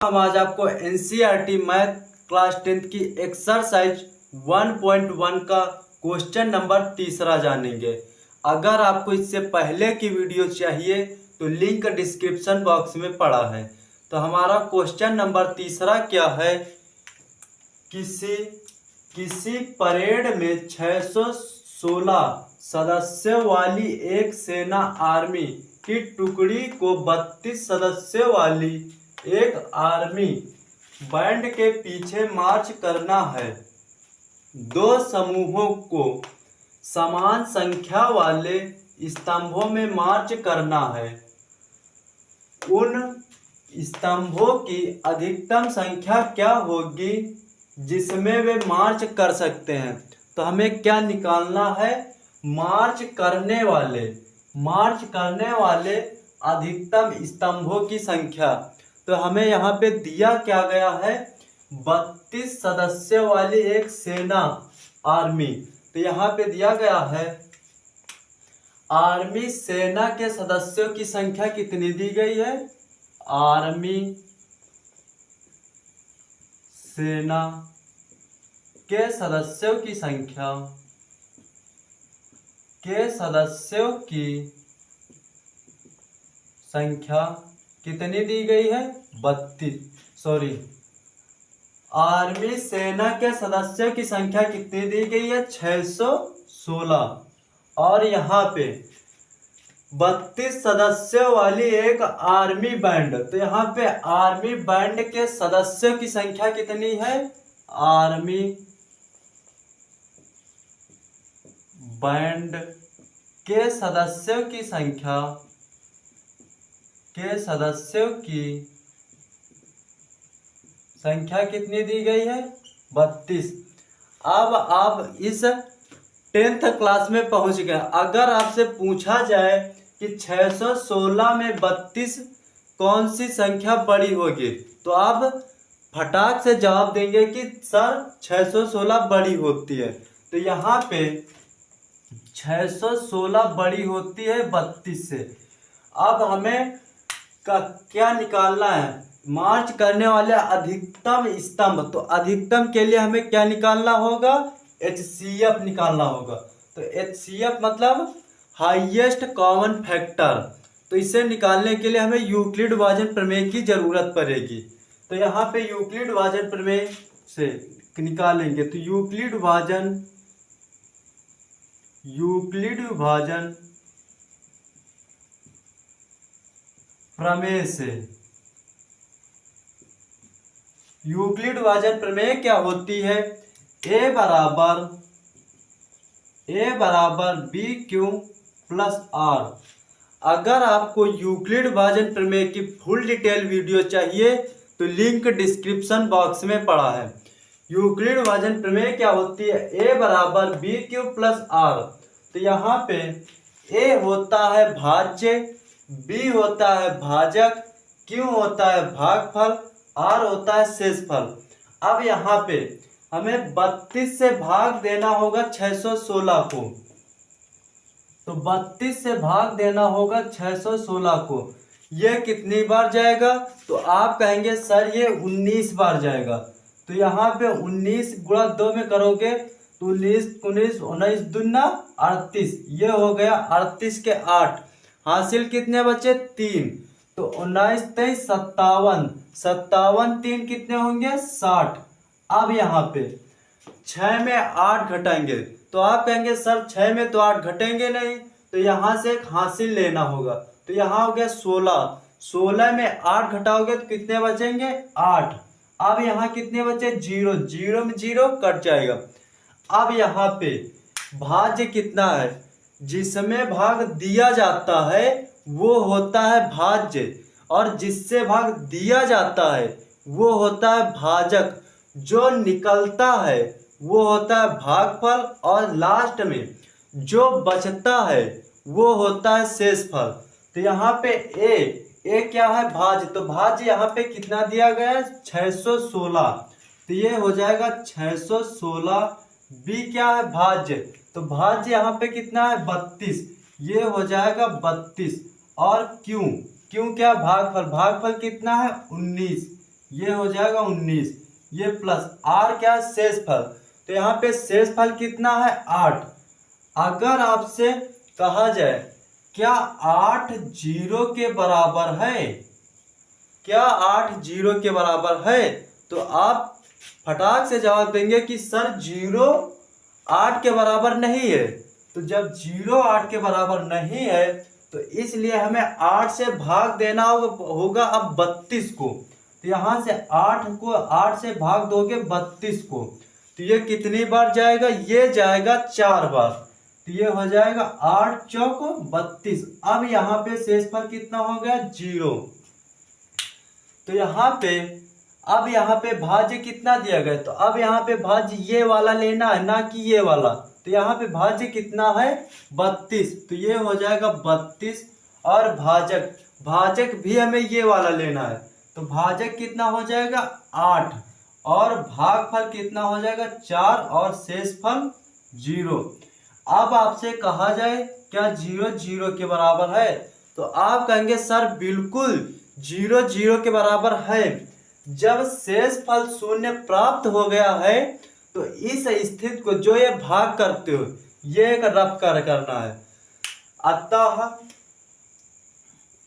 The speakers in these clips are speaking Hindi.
हम आज आपको एनसीईआरटी मैथ क्लास 10th की एक्सरसाइज 1.1 का क्वेश्चन नंबर तीसरा जानेंगे। अगर आपको इससे पहले की वीडियो चाहिए तो लिंक डिस्क्रिप्शन बॉक्स में पड़ा है। तो हमारा क्वेश्चन नंबर तीसरा क्या है, किसी परेड में 616 सदस्यों वाली एक सेना आर्मी की टुकड़ी को 32 सदस्यों वाली एक आर्मी बैंड के पीछे मार्च करना है। दो समूहों को समान संख्या वाले स्तंभों में मार्च करना है। उन स्तंभों की अधिकतम संख्या क्या होगी जिसमें वे मार्च कर सकते हैं। तो हमें क्या निकालना है, मार्च करने वाले अधिकतम स्तंभों की संख्या। तो हमें यहाँ पे दिया क्या गया है, 32 सदस्यों वाली एक सेना आर्मी। तो यहाँ पे दिया गया है आर्मी सेना के सदस्यों की संख्या कितनी दी गई है, आर्मी सेना के सदस्यों की संख्या कितनी दी गई है, 32। आर्मी सेना के सदस्यों की संख्या कितनी दी गई है, 616। और यहाँ पे 32 सदस्यों वाली एक आर्मी बैंड। तो यहाँ पे आर्मी बैंड के सदस्यों की संख्या कितनी है, आर्मी बैंड के सदस्यों की संख्या कितनी दी गई है, 32। अब आप इस 10th क्लास में पहुंच गए। अगर आपसे पूछा जाए कि 616 में 32 कौन सी संख्या बड़ी होगी, तो आप फटाक से जवाब देंगे कि सर 616 बड़ी होती है। तो यहाँ पे 616 बड़ी होती है 32 से। अब हमें क्या निकालना है, मार्च करने वाले अधिकतम स्तंभ। तो अधिकतम के लिए हमें क्या निकालना होगा, HCF निकालना होगा। तो HCF मतलब हाईएस्ट कॉमन फैक्टर। तो इसे निकालने के लिए हमें यूक्लिड विभाजन प्रमेय की जरूरत पड़ेगी। तो यहाँ पे यूक्लिड विभाजन प्रमेय से निकालेंगे। तो यूक्लिड विभाजन प्रमेय से, यूक्लिड विभाजन प्रमेय क्या होती है, A बराबर BQ प्लस R। अगर आपको यूक्लिड विभाजन प्रमेय की फुल डिटेल वीडियो चाहिए तो लिंक डिस्क्रिप्शन बॉक्स में पड़ा है। यूक्लिड विभाजन प्रमेय क्या होती है, A बराबर BQ प्लस R। तो यहाँ पे A होता है भाज्य, B होता है भाजक, Q होता है भागफल, R होता है शेषफल। अब यहाँ पे हमें 32 से भाग देना होगा 616 को। तो 32 से भाग देना होगा 616 को। यह कितनी बार जाएगा, तो आप कहेंगे सर ये 19 बार जाएगा। तो यहाँ पे 19 गुणा 2 में करोगे तो 19 19 19 दूना 38। ये हो गया 38 के 8, हासिल कितने बचे, 3। तो 19 23 57, 57 3 कितने होंगे, 60। अब यहाँ पे 6 में 8 घटाएंगे। तो आप कहेंगे सर 6 में तो 8 घटेंगे नहीं, तो यहाँ से एक हासिल लेना होगा। तो यहाँ हो गया 16, 16 में 8 घटाओगे तो कितने बचेंगे, 8। अब यहाँ कितने बचे, 0, 0 में 0 कट जाएगा। अब यहाँ पे भाज्य कितना है, जिसमें भाग दिया जाता है वो होता है भाज्य, और जिससे भाग दिया जाता है वो होता है भाजक। जो निकलता है वो होता है भागफल, और लास्ट में जो बचता है वो होता है शेषफल। तो यहाँ पे ए क्या है, भाज्य। तो भाज्य यहाँ पे कितना दिया गया है, 616। तो ये हो जाएगा 616। बी क्या है, भाज्य। तो भाज्य यहाँ पे कितना है, 32। ये हो जाएगा 32। और क्यू क्या, भागफल। भागफल कितना है, 19। ये हो जाएगा 19, ये प्लस आर क्या है, शेषफल। तो यहाँ पे शेषफल कितना है, 8। अगर आपसे कहा जाए क्या 8 जीरो के बराबर है, क्या 8 जीरो के बराबर है, तो आप फटाक से जवाब देंगे कि सर जीरो 8 के बराबर नहीं है। तो जब जीरो 8 के बराबर नहीं है तो इसलिए हमें 8 से भाग देना होगा अब 32 को। तो यहाँ से 8 को 8 से भाग दोगे 32 को, तो ये कितनी बार जाएगा, ये जाएगा 4 बार। तो ये हो जाएगा 8 चौक 32। अब यहाँ पे शेषफल कितना हो गया, 0। तो यहाँ पे अब यहाँ पे भाज्य कितना दिया गया, तो अब यहाँ पे भाज्य ये वाला लेना है, ना कि ये वाला। तो यहाँ पे भाज्य कितना है, 32। तो ये हो जाएगा 32। और भाजक, भाजक भी हमें ये वाला लेना है, तो भाजक कितना हो जाएगा, 8। और भागफल कितना हो जाएगा, 4। और शेषफल 0। अब आपसे कहा जाए क्या 0 0 के बराबर है, तो आप कहेंगे सर बिल्कुल 0 0 के बराबर है। जब शेषफल 0 प्राप्त हो गया है तो इस स्थिति को जो ये भाग करते हो ये एक रफ कार्य करना है।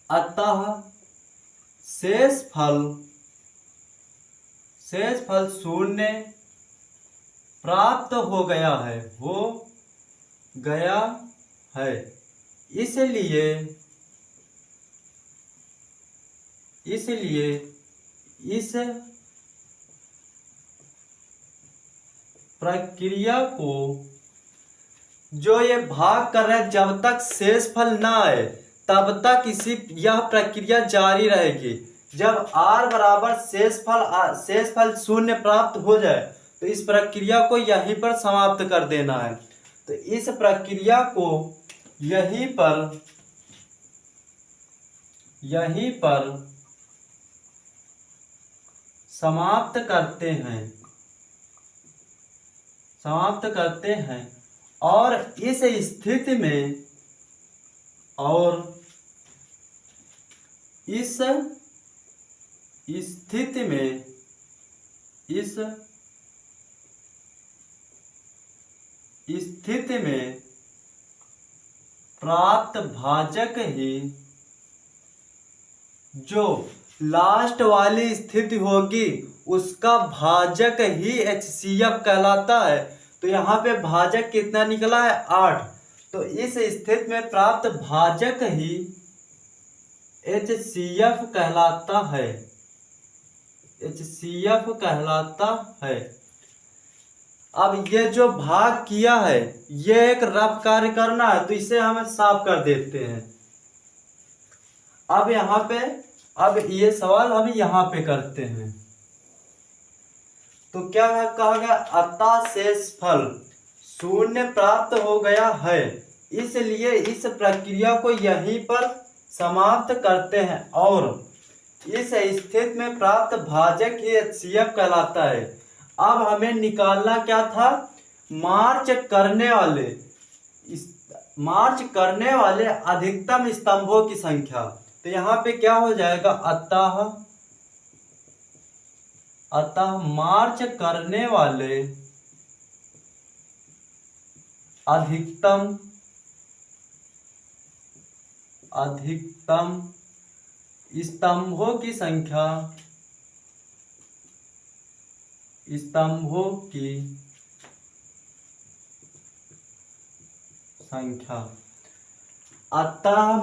अतः शेषफल 0 प्राप्त हो गया है, हो गया है। इसलिए इस प्रक्रिया को जो ये भाग कर रहे हैं, जब तक शेषफल ना आए तब तक यह प्रक्रिया जारी रहेगी। जब r बराबर शेषफल 0 प्राप्त हो जाए तो इस प्रक्रिया को यहीं पर समाप्त कर देना है। तो इस प्रक्रिया को यहीं पर समाप्त करते हैं। और इस स्थिति में प्राप्त भाजक ही, जो लास्ट वाली स्थिति होगी उसका भाजक ही HCF कहलाता है। तो यहाँ पे भाजक कितना निकला है, 8। तो इस स्थिति में प्राप्त भाजक ही HCF कहलाता है, HCF कहलाता है। अब ये जो भाग किया है ये एक रफ कार्य करना है, तो इसे हम साफ कर देते हैं। अब यहाँ पे अब ये सवाल हम यहाँ पे करते हैं। तो क्या कहा गया, अतः शेषफल 0 प्राप्त हो गया है, इसलिए इस प्रक्रिया को यहीं पर समाप्त करते हैं। और इस स्थिति में प्राप्त भाजक ही HCF कहलाता है। अब हमें निकालना क्या था, मार्च करने वाले अधिकतम स्तंभों की संख्या। तो यहाँ पे क्या हो जाएगा, अतः मार्च करने वाले अधिकतम स्तंभों की संख्या, अतः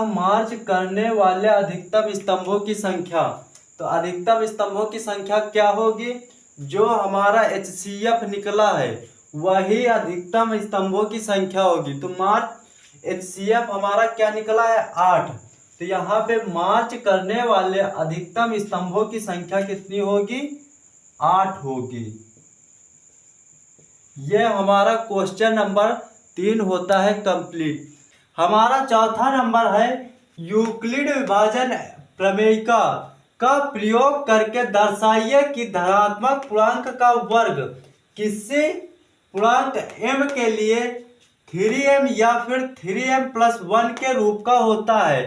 मार्च करने वाले अधिकतम स्तंभों की संख्या। तो अधिकतम स्तंभों की संख्या क्या होगी, जो हमारा HCF निकला है वही अधिकतम स्तंभों की संख्या होगी। तो मार्च HCF हमारा क्या निकला है, 8। तो यहाँ पे मार्च करने वाले अधिकतम स्तंभों की संख्या कितनी होगी, 8 होगी। यह हमारा क्वेश्चन नंबर 3 होता है कंप्लीट। हमारा चौथा नंबर है, यूक्लिड विभाजन प्रमेय का प्रयोग करके दर्शाइए कि धनात्मक पूर्णांक का वर्ग किसी पूर्णांक m के लिए 3m या फिर 3m+1 के रूप का होता है।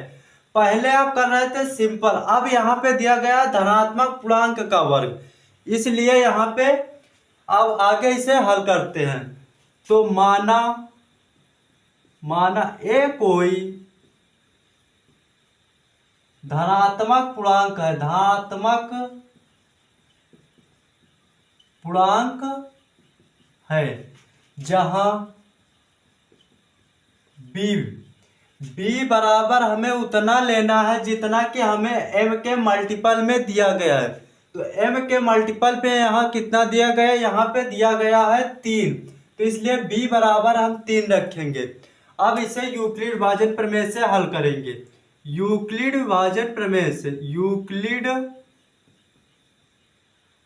पहले आप कर रहे थे सिंपल, अब यहाँ पे दिया गया धनात्मक पूर्णांक का वर्ग, इसलिए यहाँ पे अब आगे इसे हल करते हैं। तो माना ए कोई धनात्मक पूर्णांक है, धनात्मक पूर्णांक है, जहां b बराबर हमें उतना लेना है जितना कि हमें m के मल्टीपल में दिया गया है। तो m के मल्टीपल पे यहाँ कितना दिया गया है, यहाँ पे दिया गया है 3, तो इसलिए b बराबर हम 3 रखेंगे। अब इसे यूक्लिड विभाजन प्रमेय से हल करेंगे। यूक्लिड विभाजन प्रमेय से, यूक्लिड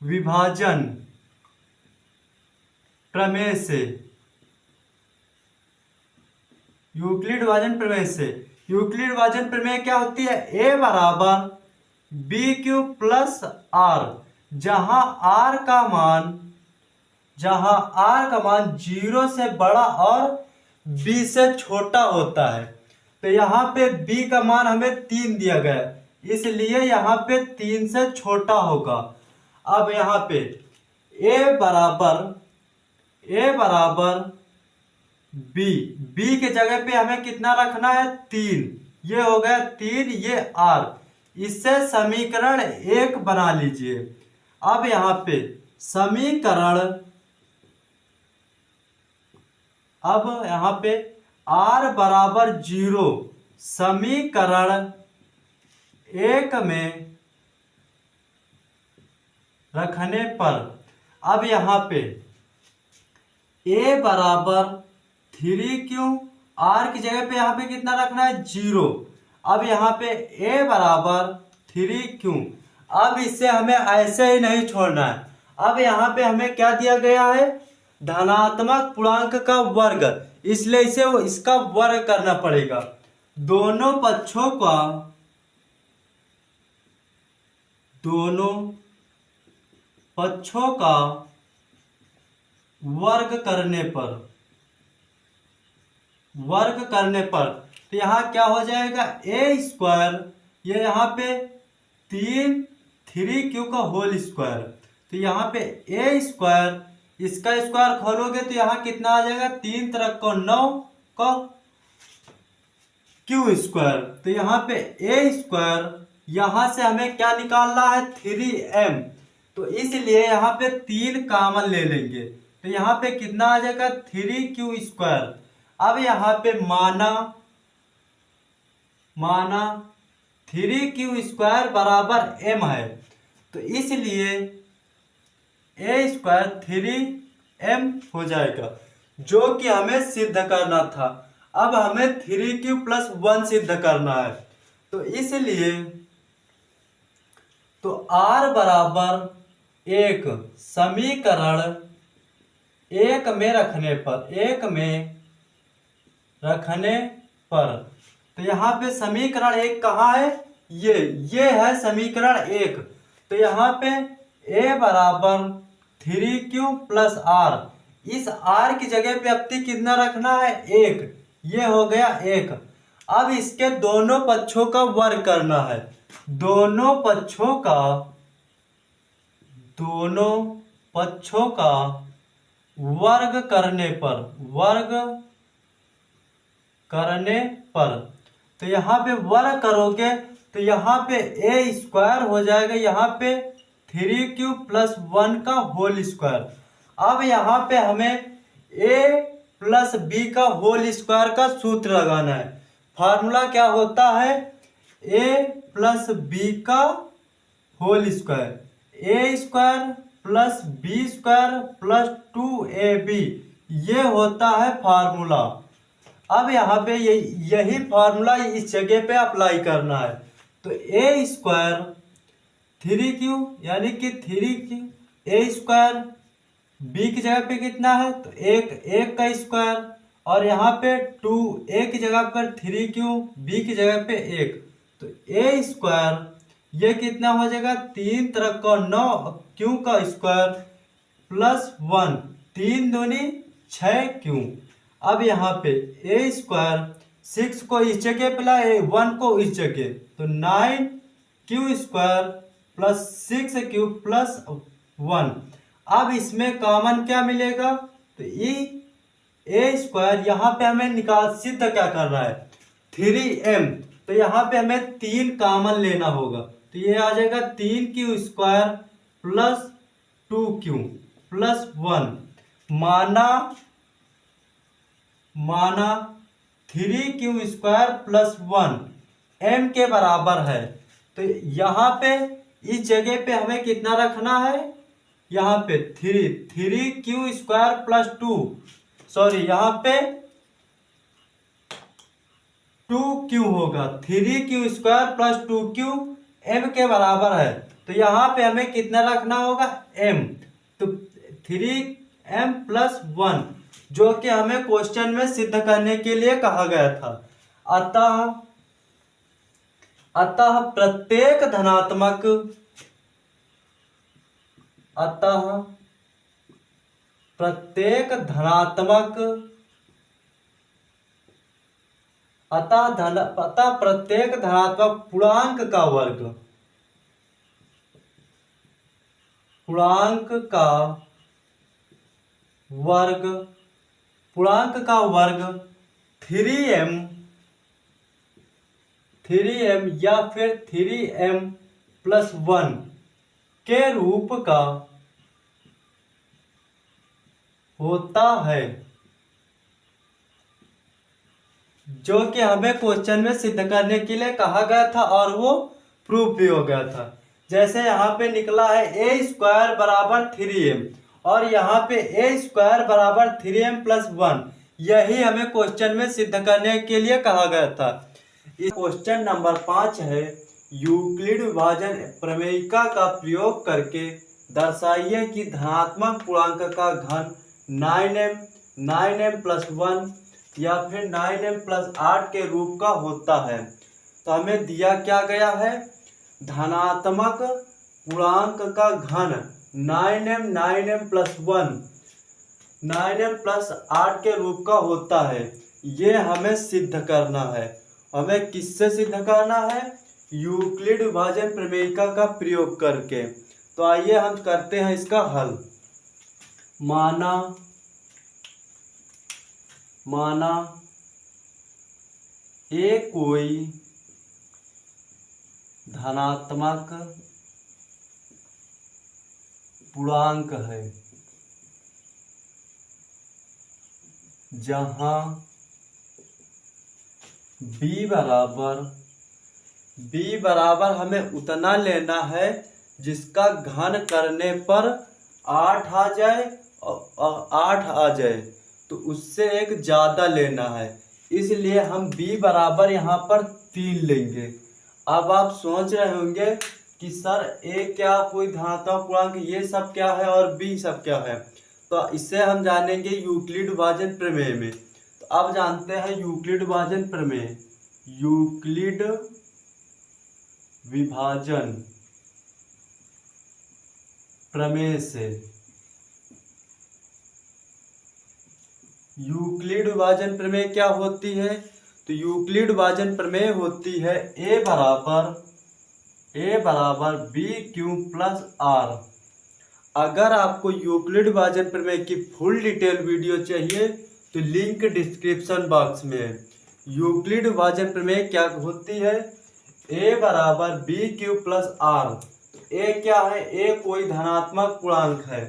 विभाजन प्रमेय से, यूक्लिड विभाजन प्रमेय से, यूक्लिड विभाजन प्रमेय क्या होती है, a बराबर बी क्यूब प्लस आर, जहां r का मान 0 से बड़ा और b से छोटा होता है। तो यहाँ पे b का मान हमें 3 दिया गया है, इसलिए यहाँ पे 3 से छोटा होगा। अब यहाँ पे a बराबर b के जगह पे हमें कितना रखना है, 3, ये हो गया 3, ये r, इससे समीकरण 1 बना लीजिए। अब यहाँ पे अब यहाँ पे r बराबर 0 समीकरण 1 में रखने पर, अब यहाँ पे a बराबर 3q, r की जगह पे यहाँ पे कितना रखना है, 0। अब यहाँ पे a बराबर 3q, अब इससे हमें ऐसे ही नहीं छोड़ना है। अब यहाँ पे हमें क्या दिया गया है, धनात्मक पूर्णांक का वर्ग, इसलिए इसे इसका वर्ग करना पड़ेगा। दोनों पक्षों का वर्ग करने पर तो यहाँ क्या हो जाएगा, a स्क्वायर, ये यहाँ पे 3q का होल स्क्वायर, तो यहाँ पे a स्क्वायर, इसका स्क्वायर खोलोगे तो यहाँ कितना आ जाएगा, 3 तरह को 9 का q स्क्वायर, तो यहाँ पे a स्क्वायर, यहाँ से हमें क्या निकालना है, 3m, तो इसलिए यहाँ पे 3 कॉमन ले लेंगे, तो यहाँ पे कितना आ जाएगा, 3q स्क्वायर। अब यहाँ पे माना 3q स्क्वायर बराबर m है, तो इसलिए a स्क्वायर 3m हो जाएगा, जो कि हमें सिद्ध करना था। अब हमें 3q प्लस 1 सिद्ध करना है, तो इसलिए तो r बराबर 1 समीकरण 1 में रखने पर, तो यहाँ पे समीकरण 1 कहाँ है, ये है समीकरण 1। तो यहाँ पे a बराबर 3q प्लस r, इस r की जगह पे अब कितना रखना है, 1, ये हो गया 1। अब इसके दोनों पक्षों का वर्ग करना है। दोनों पक्षों का वर्ग करने पर तो यहाँ पे वर्ग करोगे तो यहाँ पे a स्क्वायर हो जाएगा, यहाँ पे 3q प्लस 1 का होल स्क्वायर। अब यहाँ पे हमें a प्लस b का होल स्क्वायर का सूत्र लगाना है। फार्मूला क्या होता है, a प्लस b का whole square, a square plus b square plus 2ab, ये होता है फार्मूला। अब यहाँ पे यही फार्मूला इस जगह पे अप्लाई करना है। तो a स्क्वायर 3q यानी कि 3q, a स्क्वायर b की जगह पे कितना है, तो 1 का स्क्वायर, और यहाँ पे 2 a की जगह पर 3q, b की जगह पे 1, तो a स्क्वायर ये कितना हो जाएगा, 3 तरह का 9 q का स्क्वायर प्लस 1, 3 दूनी 6q। अब यहाँ पे a स्क्वायर 6 को इस जगह पे लाए, 1 को इस जगह, तो 9q² प्लस 6q प्लस 1। अब इसमें कॉमन क्या मिलेगा, तो a² यहाँ पे हमें सिद्ध क्या कर रहा है, 3m, तो यहाँ पे हमें 3 कॉमन लेना होगा, तो ये आ जाएगा 3q² प्लस 2q प्लस 1 माना 3q² प्लस 1 m के बराबर है। तो यहाँ पे इस जगह पे हमें कितना रखना है, यहाँ पे 3q² प्लस 2, सॉरी यहाँ पे 2q होगा, 3q² प्लस 2q m के बराबर है। तो यहाँ पे हमें कितना रखना होगा, m, तो 3m प्लस 1, जो कि हमें क्वेश्चन में सिद्ध करने के लिए कहा गया था। अतः प्रत्येक धनात्मक पूर्णांक का वर्ग 3m या फिर 3m प्लस 1 के रूप का होता है, जो कि हमें क्वेश्चन में सिद्ध करने के लिए कहा गया था और वो प्रूफ भी हो गया था। जैसे यहाँ पे निकला है a² बराबर 3m और यहाँ पे a² बराबर 3m प्लस 1, यही हमें क्वेश्चन में सिद्ध करने के लिए कहा गया था। इस क्वेश्चन नंबर 5 है, यूक्लिड विभाजन प्रमेयिका का प्रयोग करके दर्शाइए कि धनात्मक पूर्णांक का घन 9m प्लस 1 या फिर 9m प्लस 8 के रूप का होता है। तो हमें दिया क्या गया है, धनात्मक पूर्णांक का घन 9m प्लस 1 9m प्लस 8 के रूप का होता है। ये हमें सिद्ध करना है। हमें किससे सिद्ध करना है, यूक्लिड विभाजन प्रमेयिका का प्रयोग करके। तो आइए हम करते हैं इसका हल। माना ए कोई धनात्मक पूर्णांक है जहां b बराबर हमें उतना लेना है जिसका घन करने पर 8 आ जाए, तो उससे एक ज्यादा लेना है, इसलिए हम b बराबर यहाँ पर 3 लेंगे। अब आप सोच रहे होंगे कि सर a क्या कोई धनात्मक पूर्णांक, ये सब क्या है और b सब क्या है। तो इससे हम जानेंगे यूक्लिड विभाजन प्रमेय में। तो अब जानते हैं यूक्लिड विभाजन प्रमेय। यूक्लिड विभाजन प्रमेय से यूक्लिड विभाजन प्रमेय क्या होती है, तो यूक्लिड विभाजन प्रमेय होती है a बराबर BQ प्लस R। अगर आपको यूक्लिड विभाजन प्रमेय की फुल डिटेल वीडियो चाहिए तो लिंक डिस्क्रिप्शन बॉक्स में है। यूक्लिड विभाजन प्रमेय क्या होती है, a बराबर BQ प्लस R। a क्या है, a कोई धनात्मक पूर्णांक है,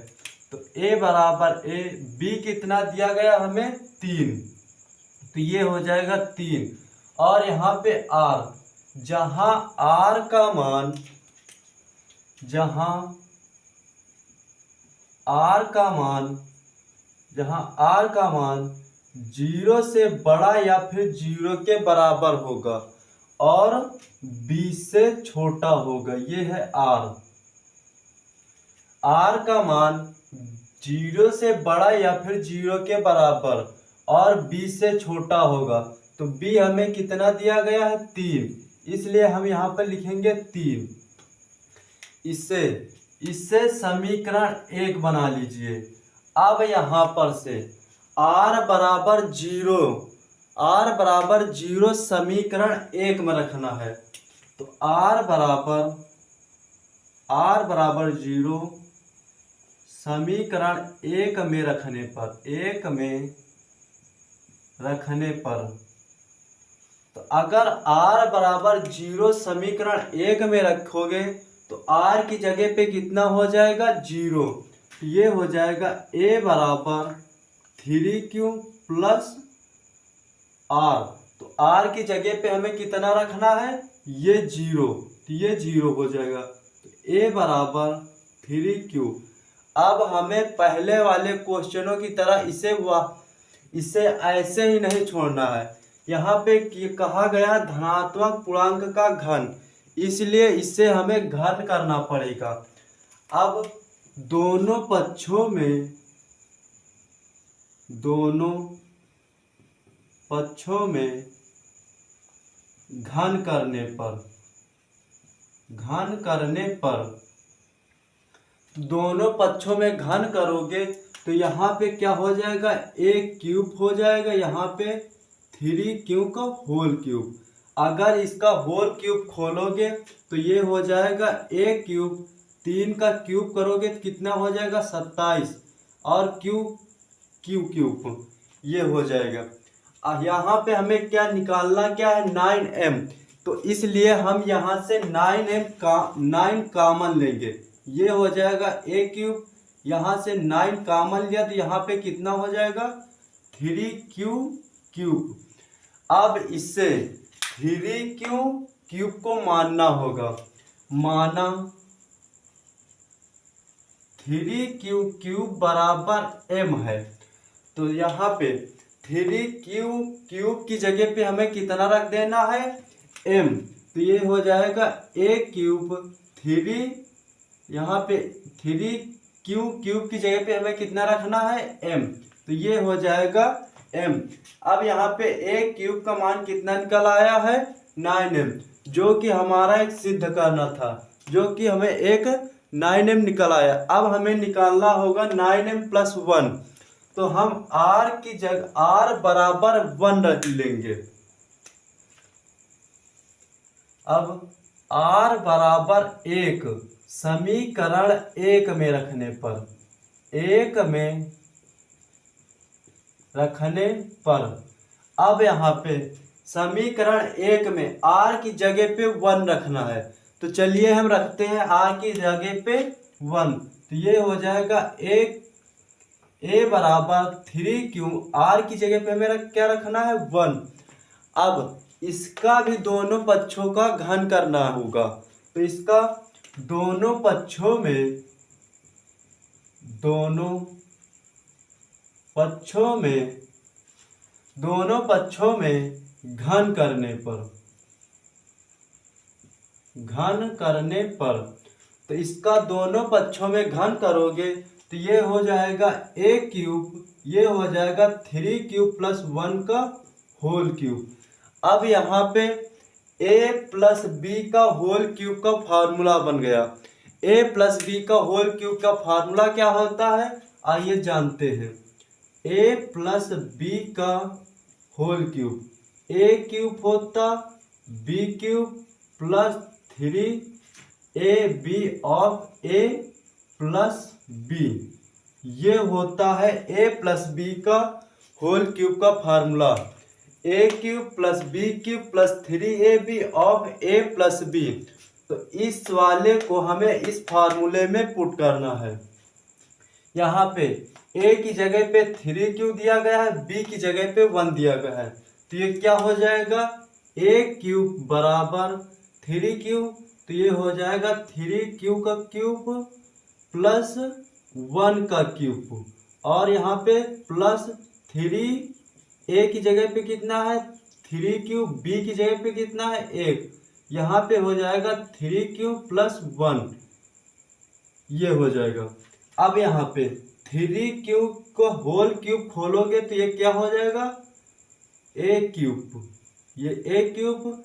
तो a बराबर a, b कितना दिया गया हमें 3, तो ये हो जाएगा 3, और यहाँ पे r, जहां r का मान 0 से बड़ा या फिर 0 के बराबर होगा और 20 से छोटा होगा, ये है r का मान 0 से बड़ा या फिर 0 के बराबर और 20 से छोटा होगा, तो b हमें कितना दिया गया है 3, इसलिए हम यहाँ पर लिखेंगे 3। इससे समीकरण 1 बना लीजिए। अब यहाँ पर से r बराबर 0, आर बराबर 0 समीकरण 1 में रखना है। तो आर बराबर 0 समीकरण 1 में रखने पर तो अगर r बराबर 0 समीकरण 1 में रखोगे तो r की जगह पे कितना हो जाएगा 0। ये हो जाएगा a बराबर 3q प्लस r। तो r की जगह पे हमें कितना रखना है ये 0, तो ये 0 हो जाएगा। तो a बराबर 3q। अब हमें पहले वाले क्वेश्चनों की तरह इसे ऐसे ही नहीं छोड़ना है। यहाँ पे कहा गया धनात्मक पूर्णांक का घन, इसलिए इसे हमें घन करना पड़ेगा। अब दोनों पक्षों में घन करने पर दोनों पक्षों में घन करोगे तो यहाँ पे क्या हो जाएगा a क्यूब हो जाएगा, यहाँ पे 3q का होल क्यूब। अगर इसका होल क्यूब खोलोगे तो ये हो जाएगा a क्यूब, 3 का क्यूब करोगे तो कितना हो जाएगा 27 और क्यूब ये हो जाएगा। यहाँ पे हमें क्या निकालना क्या है 9m, तो इसलिए हम यहाँ से 9 कॉमन लेंगे। ये हो जाएगा a क्यूब, यहाँ से 9 कॉमन लिया तो यहाँ पे कितना हो जाएगा 3q क्यूब। अब इससे 3q क्यूब को मानना होगा, माना 3q क्यूब बराबर m है। तो यहाँ पे 3q क्यूब की जगह पे हमें कितना रख देना है m, तो ये हो जाएगा a क्यूब 3, यहाँ पे 3q क्यूब की जगह पे हमें कितना रखना है m, तो ये हो जाएगा m। अब यहाँ पे a क्यूब का मान कितना निकल आया है 9m, जो कि हमारा एक सिद्ध करना था, जो कि हमें एक 9m निकल आया। अब हमें निकालना होगा 9m प्लस 1, तो हम r की जगह r बराबर 1 रख लेंगे। अब r बराबर 1 समीकरण 1 में रखने पर अब यहाँ पे समीकरण 1 में r की जगह पे 1 रखना है। तो चलिए हम रखते हैं r की जगह पे 1, तो ये हो जाएगा a बराबर 3q, r की जगह पे हमें क्या रखना है 1। अब इसका भी दोनों पक्षों का घन करना होगा, तो इसका दोनों पक्षों में घन करने पर तो इसका दोनों पक्षों में घन करोगे तो ये हो जाएगा a क्यूब, ये हो जाएगा 3q प्लस 1 का होल क्यूब। अब यहाँ पे a प्लस b का होल क्यूब का फार्मूला बन गया। a प्लस b का होल क्यूब का फार्मूला क्या होता है आइए जानते हैं। a प्लस b का होल क्यूब, a क्यूब होता b cube plus 3ab of a plus b, ये होता है a प्लस b का होल क्यूब का formula. a cube plus b cube plus 3ab of a plus b। तो इस वाले को हमें इस फार्मूले में पुट करना है। यहाँ पे a की जगह पे 3q दिया गया है, b की जगह पे 1 दिया गया है, तो ये क्या हो जाएगा a क्यूब बराबर 3q, तो ये हो जाएगा 3q का क्यूब प्लस 1 का क्यूब, और यहाँ पे प्लस 3 a की जगह पे कितना है 3q, b की जगह पे कितना है 1, यहाँ पे हो जाएगा 3q प्लस 1, ये हो जाएगा। अब यहाँ पे 3q को होल क्यूब खोलोगे तो ये क्या हो जाएगा a क्यूब, ये a क्यूब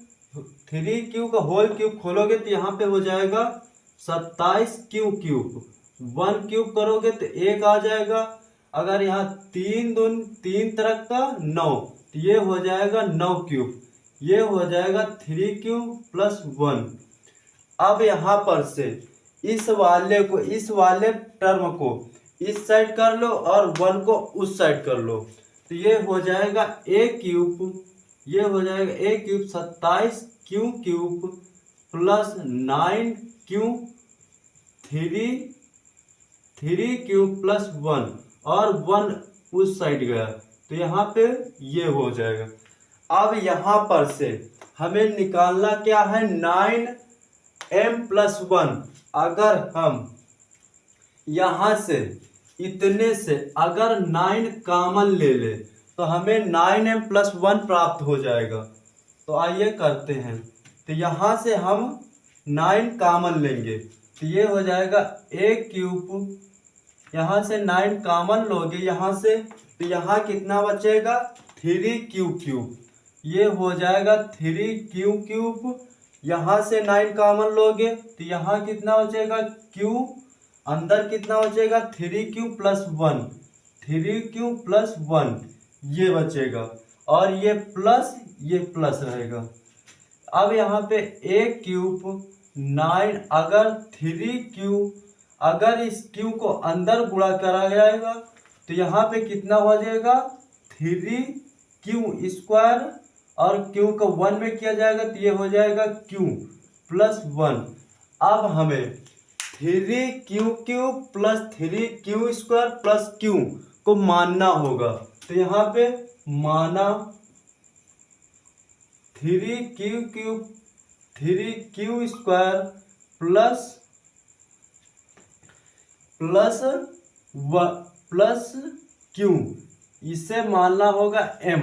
3q का होल क्यूब खोलोगे तो यहाँ पे हो जाएगा 27q क्यूब, 1 क्यूब करोगे तो 1 आ जाएगा। अगर यहाँ 3 दून 3 तरह का 9, तो ये हो जाएगा 9 क्यूब। ये हो जाएगा 3 क्यूब प्लस 1। अब यहाँ पर से इस वाले टर्म को इस साइड कर लो और 1 को उस साइड कर लो, तो ये हो जाएगा a क्यूब। ये हो जाएगा a cube 27 Q cube plus 9 Q 3 cube plus 1, और 1 उस साइड गया, तो यहाँ पे ये हो जाएगा। अब यहाँ पर से हमें निकालना क्या है, 9m प्लस 1। अगर हम यहाँ से इतने से अगर 9 कॉमन ले ले तो हमें 9m प्लस 1 प्राप्त हो जाएगा। तो आइए करते हैं। तो यहाँ से हम 9 कॉमन लेंगे, तो ये हो जाएगा a क्यूब। यहाँ से 9 कॉमन लोगे यहाँ से, तो यहाँ कितना बचेगा 3 क्यू क्यूब। ये हो जाएगा 3 क्यू क्यूब। यहाँ से 9 कॉमन लोगे तो यहाँ कितना बचेगा क्यू, अंदर कितना बचेगा 3 क्यू प्लस 1, 3 क्यू प्लस 1 ये बचेगा, और ये प्लस रहेगा। अब यहाँ पे a क्यूब 9, अगर 3 क्यू, अगर इस क्यू को अंदर गुणा करा जाएगा तो यहाँ पे कितना हो जाएगा 3 क्यू स्क्वायर, और क्यू को 1 में किया जाएगा तो ये हो जाएगा क्यू प्लस 1। अब हमें 3 Q cube plus 3 Q square plus Q को मानना होगा, तो यहाँ पे माना 3 Q cube 3 Q square plus Q, इसे मानना होगा m।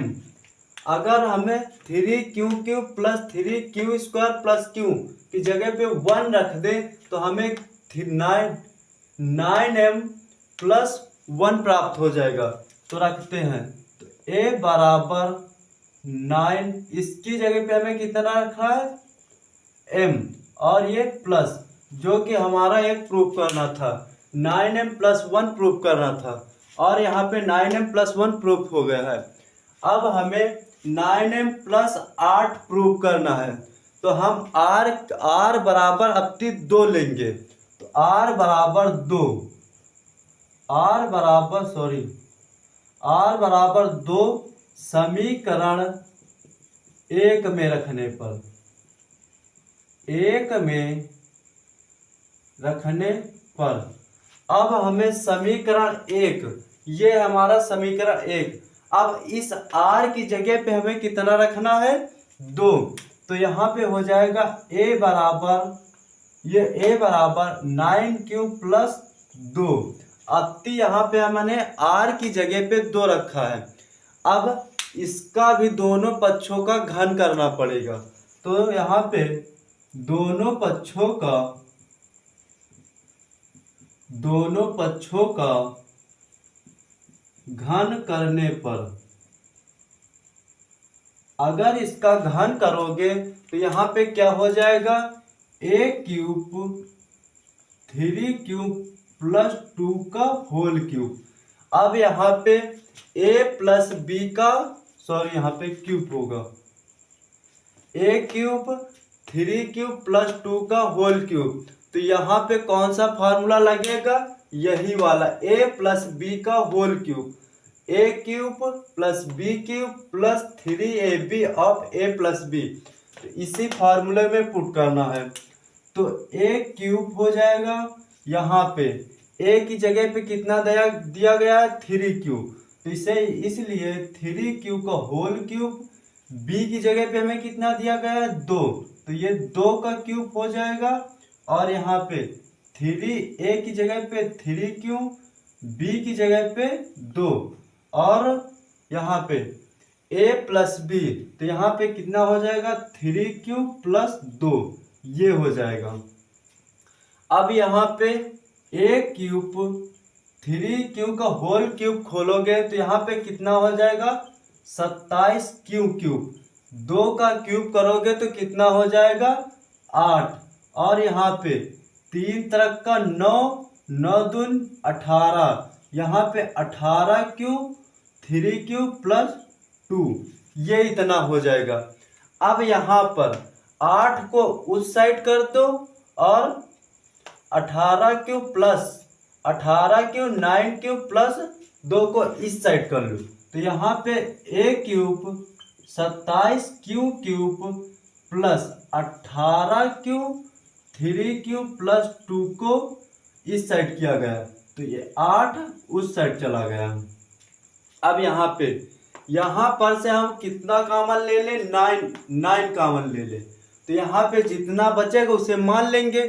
अगर हमें 3 Q cube plus 3 Q square plus Q की जगह पे 1 रख दे तो हमें 9m प्लस 1 प्राप्त हो जाएगा। तो रखते हैं, तो a बराबर 9, इसकी जगह पे हमें कितना रखा है m, और ये प्लस, जो कि हमारा एक प्रूफ करना था, 9m प्लस 1 प्रूफ करना था, और यहाँ पे 9m प्लस 1 प्रूफ हो गया है। अब हमें 9m प्लस 8 प्रूव करना है, तो हम r बराबर अपनी 2 लेंगे। तो r बराबर 2 समीकरण 1 में रखने पर अब हमें समीकरण 1, ये हमारा समीकरण 1। अब इस r की जगह पे हमें कितना रखना है 2, तो यहाँ पे हो जाएगा a बराबर 9 क्यूब प्लस 2। अब यहाँ पे हमने r की जगह पे 2 रखा है। अब इसका भी दोनों पक्षों का घन करना पड़ेगा, तो यहाँ पे दोनों पक्षों का घन करने पर, अगर इसका घन करोगे तो यहाँ पे क्या हो जाएगा a क्यूब 3 क्यूब प्लस 2 का होल क्यूब। अब यहाँ पे a प्लस b का, सॉरी यहाँ पे क्यूब होगा, a क्यूब 3 क्यूब प्लस 2 का होल क्यूब। तो यहाँ पे कौन सा फार्मूला लगेगा, यही वाला a प्लस b का whole cube, a cube plus b cube plus 3ab of a plus b। तो इसी फार्मूले में पुट करना है, तो a क्यूब हो जाएगा, यहाँ पे a की जगह पे कितना दिया गया है 3 क्यूब, तो इसे इसलिए 3 क्यूब का होल क्यूब, b की जगह पे हमें कितना दिया गया है 2, तो ये 2 का क्यूब हो जाएगा, और यहाँ पे 3a की जगह पे 3 क्यूब, b की जगह पे 2, और यहाँ पे a प्लस b, तो यहाँ पे कितना हो जाएगा 3 क्यूब प्लस 2, ये हो जाएगा। अब यहाँ पे a क्यूब 3 क्यूब का होल क्यूब खोलोगे तो यहाँ पे कितना हो जाएगा 27 क्यूब, 2 का क्यूब करोगे तो कितना हो जाएगा 8, और यहाँ पे 3 तरह का 9, 9 दून 18, यहाँ पे 18 क्यूब 3 क्यूब प्लस 2, ये इतना हो जाएगा। अब यहाँ पर 8 को उस साइड कर दो और 18 cube plus 18 cube 9 cube plus 2 को इस साइड कर लो, तो यहाँ पे a cube 27 cube plus 18 cube 3 cube plus 2 को इस साइड किया गया, तो ये 8 उस साइड चला गया। अब यहाँ पर से हम कितना कॉमन ले लें, 9 कॉमन ले लें, तो यहाँ पे जितना बचेगा उसे मान लेंगे।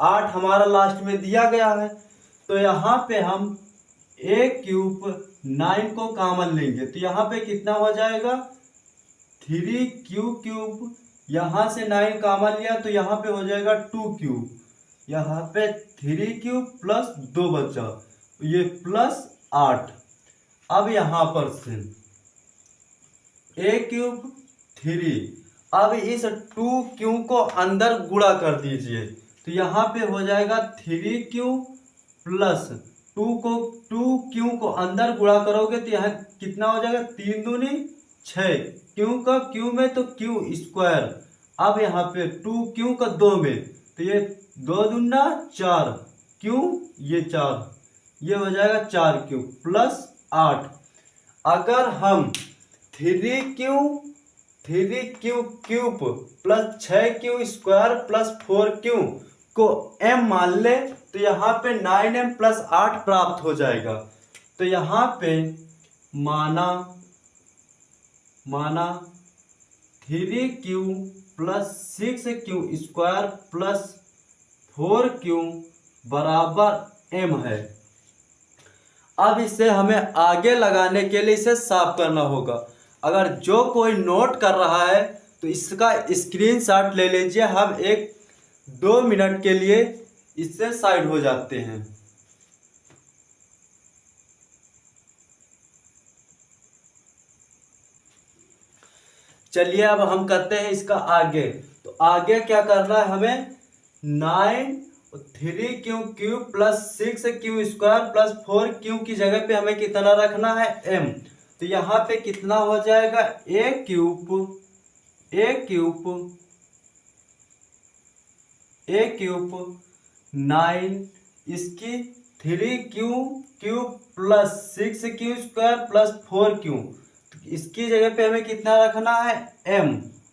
8 हमारा लास्ट में दिया गया है, तो यहाँ पे हम a क्यूब 9 को कॉमन लेंगे, तो यहाँ पे कितना हो जाएगा 3 क्यूब, यहाँ से 9 कॉमन लिया तो यहाँ पे हो जाएगा 2 क्यूब, यहाँ पे 3 क्यूब प्लस 2 बचा, ये प्लस 8। अब यहाँ पर से a क्यूब 3, अब इस 2 क्यूब को अंदर गुणा कर दीजिए, तो यहाँ पे हो जाएगा 3 क्यूब प्लस 2 क्यूब को अंदर गुणा करोगे तो यहाँ कितना हो जाएगा 3 दूनी 6, क्यूब का क्यूब में तो क्यूब स्क्वायर। अब यहाँ पे 2 क्यूब का 2 में, तो ये 2 दूना 4, क्यूब ये 4, ये हो जाएगा 4 क्यूब प्लस 8। अगर हम 3 cube plus 6 cube square plus 4 cube को m मान ले, तो यहाँ पे 9m प्लस 8 प्राप्त हो जाएगा। तो यहाँ पे माना 3 cube plus 6 cube square plus 4 cube बराबर m है। अब इसे हमें आगे लगाने के लिए इसे साफ करना होगा। अगर जो कोई नोट कर रहा है तो इसका स्क्रीनशॉट ले लीजिए, हम 1-2 मिनट के लिए इससे साइड हो जाते हैं। चलिए अब हम करते हैं इसका आगे। तो आगे क्या करना है हमें, 3 cube plus 6 cube square plus 4 cube की जगह पे हमें कितना रखना है m, तो यहाँ पे कितना हो जाएगा a क्यूब 9 इसकी 3 cube plus 6 cube square plus 4 cube, इसकी जगह पे हमें कितना रखना है m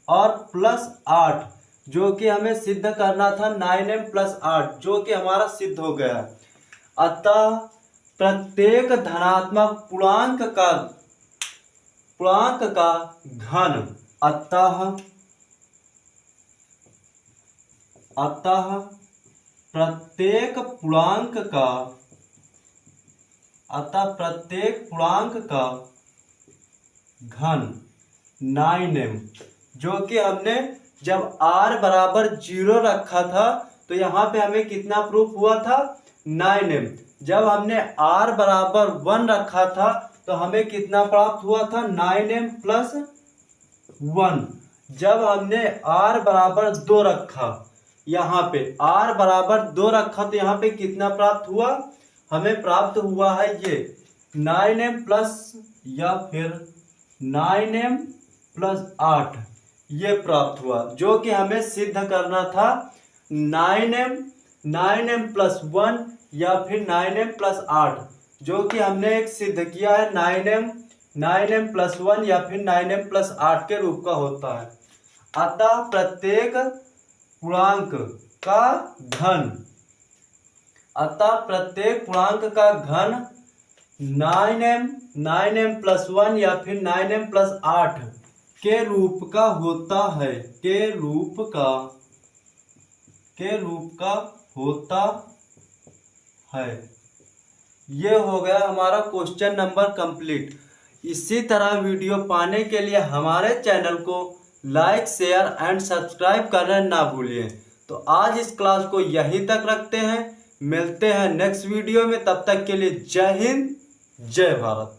और प्लस 8, जो कि हमें सिद्ध करना था 9m प्लस 8, जो कि हमारा सिद्ध हो गया। अतः प्रत्येक धनात्मक पूर्णांक का घन, अतः प्रत्येक पूर्णांक का घन 9m, जो कि हमने जब r बराबर 0 रखा था तो यहाँ पे हमें कितना प्रूफ हुआ था 9m। जब हमने r बराबर 1 रखा था तो हमें कितना प्राप्त हुआ था 9m प्लस 1। जब हमने r बराबर 2 रखा, यहाँ पे r बराबर 2 रखा तो यहाँ पे कितना प्राप्त हुआ, हमें प्राप्त हुआ है ये 9m प्लस या फिर 9m प्लस 8, ये प्राप्त हुआ, जो कि हमें सिद्ध करना था 9m प्लस 1 या फिर 9m प्लस 8, जो कि हमने एक सिद्ध किया है 9m प्लस 1 या फिर 9m प्लस 8 के रूप का होता है। अतः प्रत्येक पूर्णांक का घन 9m प्लस 1 या फिर 9m प्लस 8 के रूप का होता है, के रूप का होता है। ये हो गया हमारा क्वेश्चन नंबर कंप्लीट। इसी तरह वीडियो पाने के लिए हमारे चैनल को लाइक शेयर एंड सब्सक्राइब करना ना भूलिए। तो आज इस क्लास को यहीं तक रखते हैं, मिलते हैं नेक्स्ट वीडियो में, तब तक के लिए जय हिंद जय भारत।